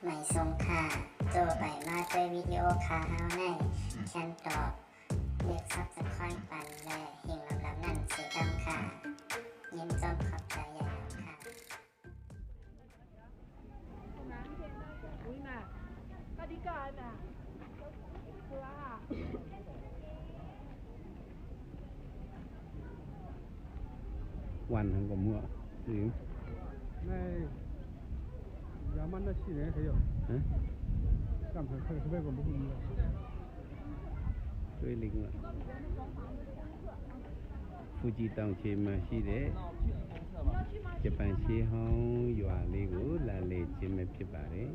ไม่ทรงค่าโจไปมาด้วยวิดีโอคาเฮาในแคนตอบเรียกซับสไครป์ปันและหิ่งลำนั่นเสียดำค่ะยินจมขอบใจใหญ่ค่ะอุ้ยน่ะก็ดีกันน่ะคือว่าวันทั้งกมั่วจริง那亚曼的新人还有，干不可是外国不会的。 ช่วยลิงอ่ะฟูจิตองเชมาရှိတဲ့ဂျပန်ရှေးဟောင်းရွာလေးကိုလာလေ့ခြင်းပဲဖြစ်ပါတယ်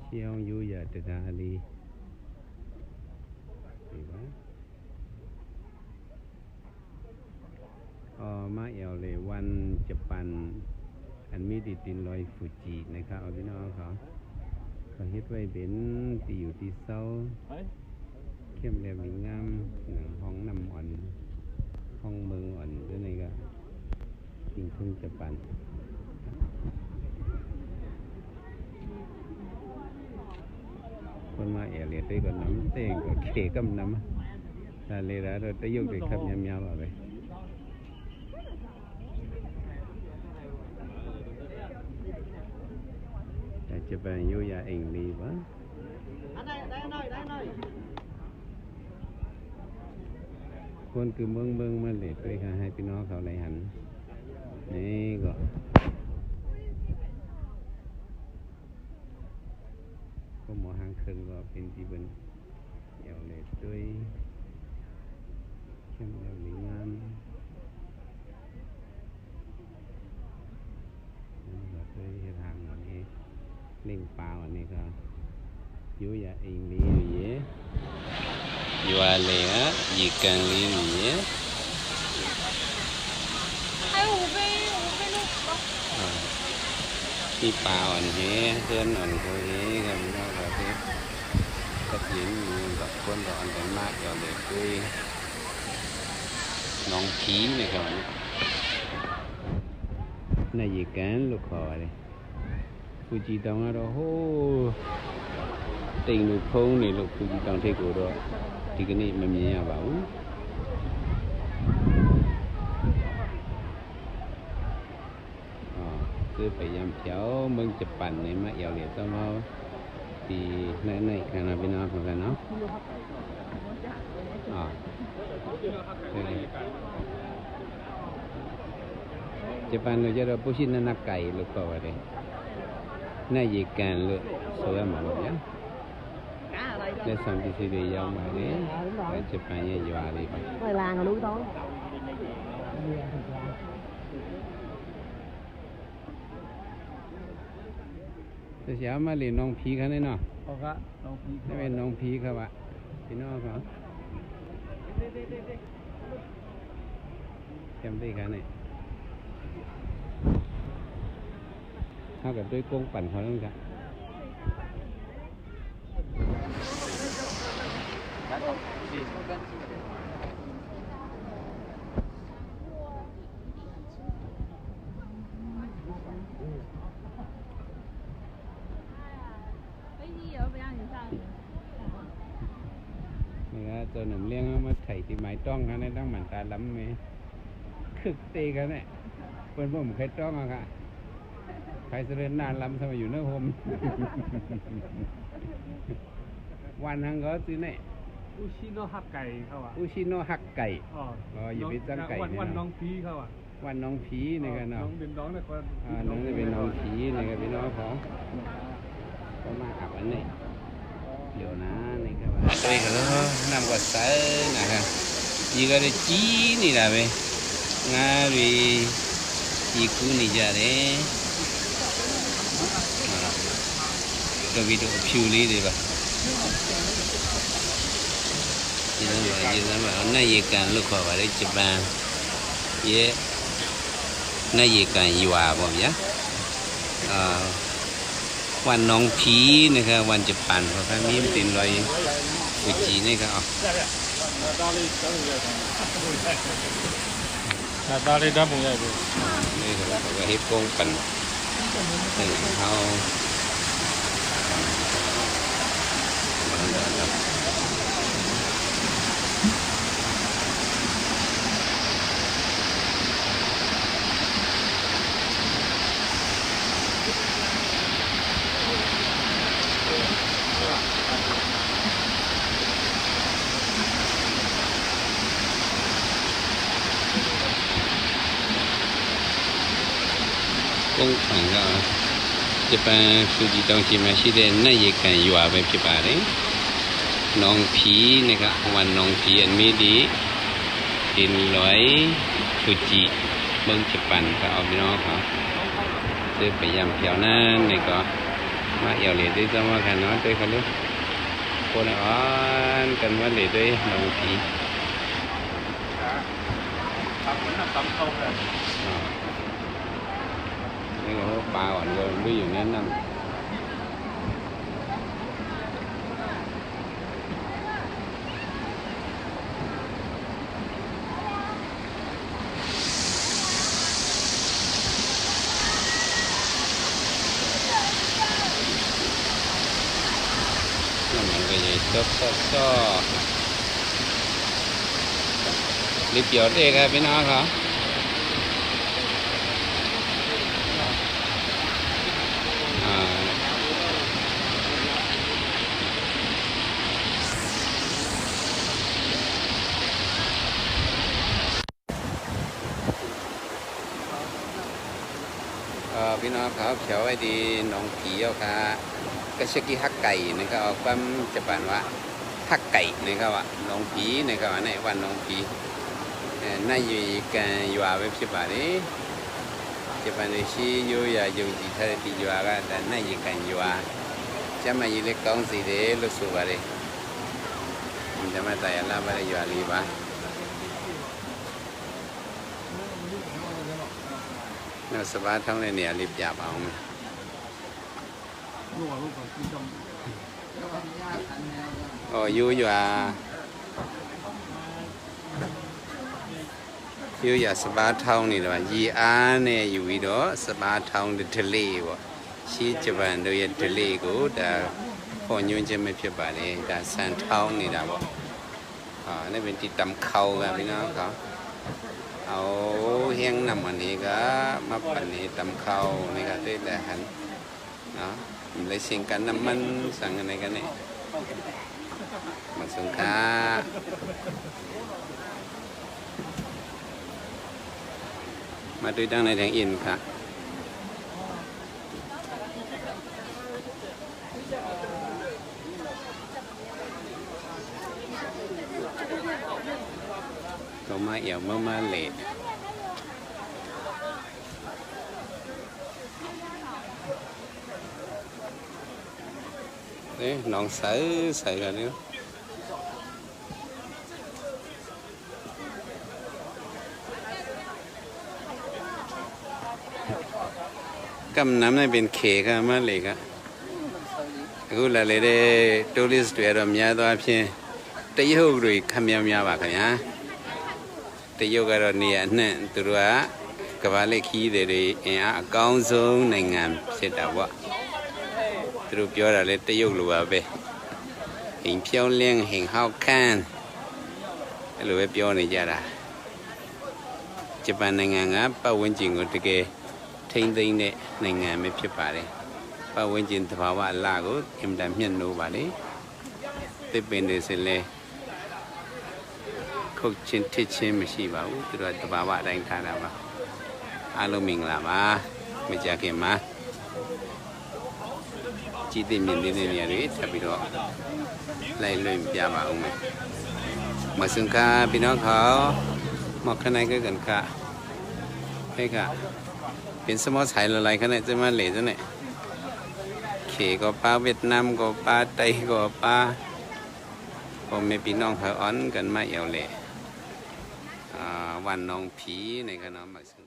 ရှေးဟောင်းရိုးရာတရားလေးဒီပါมาเอวเลยวันญี่ปุ่นอันมีติดดินลอยฟูจินะครับเอาพี่น้องเขาเฮ็ดไว้เป็นตีอยู่ที่เสาเข้มแหลมงามห้องน้ำอ่อนห้องเมืองอ่อนด้วยนี่ก็จริงพึ่งญี่ปุ่นคนมาเอวเลยด้วยก็น้ำเต้งก็เขกำน้ำแต่เลยแล้วเราจะยกเด็กขับยำๆเอาไปจะเป็นยุยาเองดีปะคนคือเมืองมาเลยด้วยค่ะให้พี่น้องเขาไหลหันนี่ก็หมอหางเครื่องก็เป็นที่เป็นเอวเลยด้วยเข้มแล้วหรืองามนี่ก็ด้วยทางนี้เล่งเปล่าอันนี้ก็ยุยาเองลีอยู่เยอะอยู่อะไรอ่ะยีกันลีอยู่เยอะ还有5杯ลูกที่เปล่าอันนี้เพื่อนอันเขาเองกันเราแบบนี้ก็ยินแบบคนเราอันเป็นมากอย่างเด็กด้วยน้องผีนะครับนายยีกันลูกคอเลยฟูจิตองเราโหติงลูกพงนี่ลูกฟูจิตองเทกูด้วยที่กันนี่มันมีอะไรบ้างคือไปยำเขียวมึงจะปั่นในมะเอี่ยวเหลียวต้องเอาที่ในขณะพี่น้องของกันเนาะจะปั่นเราจะเราผู้ชินนักไก่ลูกก็ว่าเลยน่าหยิกกันเลยสวยมากเลยนะและสัมผัสที่ยาวมาเลยแต่จะปั่นยังอยู่อะไรไปไม่ลางเขารู้ต้องแต่เช้ามาเรียนน้องผีเขาเนี่ยเนาะ 好看，老皮。นี่เป็นน้องผีเขาอะพี่น้องเขาจำได้กันเนี่ยเท่ากับด้วยกงปั่นเขาต้องกันนี่ก็ตัวหนุ่มเลี้ยงมาไถ่ที่ไม้ต้องเขาเนี่ยต้องหมั่นตาล้ำไหมคึกตีกันเนี่ยเพื่อนผมเคยต้องอะค่ะใครเสด็จนานล้ำทำไมอยู่เนื้อหม วันหังก็ซื้อเนี่ยอุชิโนะฮักไก่เขาอ่ะ อุชิโนะฮักไก่ อ๋อ อย่าไปตั้งไก่เนี่ย วันน้องพีเขาอ่ะ วันน้องผีนี่กันเนาะ น้องเป็นน้องนะคน น้องจะเป็นน้องผีนี่กันพี่น้องของก็มาอับอันนี้เดี๋ยวนะนี่ครับตัวนี้ก็นำกับใส่นะครับยี่ก็ได้จีนี่แหละเว้ยงาบีจีกูนี่จ้ะเด้ก็วิดีโอผิวลีดีป่ะยี่นั่นแบบน่าเยกันลูกขอว่าได้จีบานเย่น่าเยกันอยู่อ่ะบ่เนี่ยวันน้องผีนะครับวันจะปั่นเพราะว่ามีมันเป็นรอยฟูจินี่ครับ那大力咱不要不。นี่เขาก็เฮ็ดโกงกันซึ่งเขา公款が一般数字当時嘛是တဲ့နှစ်ရက်ကန်ရွာပဲဖြစ်ပါတယ်။နောင်ဖီนะครับวันနောင်ဖီอันมีดีดินลอยฟูจิเมืองญี่ปุ่นก็เอาพี่น้องเขาซื้อไปยำเพียวนั้นนี่ก็มาเอี่ยวเลยด้วยซ้ำว่ากันเนาะด้วยกันลูกคนอ่อนกันว่าเลยด้วยน้องผีนี่ก็ปลาอ่อนก็ไม่อยู่นั้นนั่นมันก็จะซ้อรีบหยอดเองครับพี่น้องครับพี่น้องครับเขียวไว้ดีน้องผีเอาค่ะก็เช็คที่ฮักไก่นะครับเอาความจะปานว่าฮักไก่นะครับว่าน้องผีนะครับว่าในวันน้องผีน่าอยู่กันอยู่อาเว็บใช่ป่ะนี่จะปานในชีอยู่อย่าอยู่ที่ทะเลที่อยู่อาก็แต่น่าอยู่กันอยู่อาจะมาอยู่เล็กกองสีเดลุสุบะเลยมันจะมาแต่ละบะเลยอยู่อาลีบะเราสบายทั้งเลยเนี่ยรีบหยาบเอาไหมอ๋ออยู่อย่าสบายทั้งนี่แหละยีอาเนี่ยอยู่อีดอสบายทั้งเดทะเลวะชีจับอันโดยทะเลกูแต่พอยุ่งจะไม่เพียบเลยแต่สันทั้งนี่แหละวะนี่เป็นที่ตำเขากันพี่น้องเขาเอาเฮียงนำอันนี้ก็มาปั่นนี้ตำข้าวนี่ก็ได้แต่หันเนาะเลยสิ่งกันน้ำมันสั่งอะไรกันเนี่ยมาส่งค้ามาดูดังในแดงอินค่ะก็มาเอี่ยวมาเลดนี่น้องใส่กันนี่กำน้ำนี่เป็นเขกมาเลยครับกูละเลยได้ทัวริสต์ด้วยเราเมียตัวเพียงแต่ยุคด้วยขมิ้นมีอะไรกันเนี่ยแต่ยุคเราเนี่ยนั่นตัวกบาเล็กขี้เดี๋ยวก้าวสูงในงานเสร็จแล้ววะตัวเปียวอะไรแต่ยุครัวไปเห็นเพียวเลี้ยงเห็นข้าวกันหรือว่าเปียวนี่จ้าละจะเป็นในงานอ่ะป้าวันจริงก็ที่เกทิ้งทิ้งเนี่ยในงานไม่เพียบไปเลยป้าวันจริงสภาวะลาก็เอ็มดำเมียนโนบาเลยที่เป็นเรื่องเลยเขาชิ้นที่ชิ้นไม่ใช่บ่าวตัวสภาวะแรงทาราบ่าอารมณ์มิงลาบ่าไม่จากเกี่ยมาจีดีมีดีเนี่ยเลยถ้าพี่น้องไล่ลุยพิจารณาเอาไหมมาซึ่งข้าพี่น้องเขาหมอกข้างในก็กันค่ะให้ค่ะเป็นสมอสายอะไรข้างในจะมาเหล่จะเนี่ยเขก็ปลาเวียดนามก็ปลาไต้ก็ปลาผมมีพี่น้องเขาอ้อนกันมาเอวเล่วันน้องผีในขนมมาซึ่ง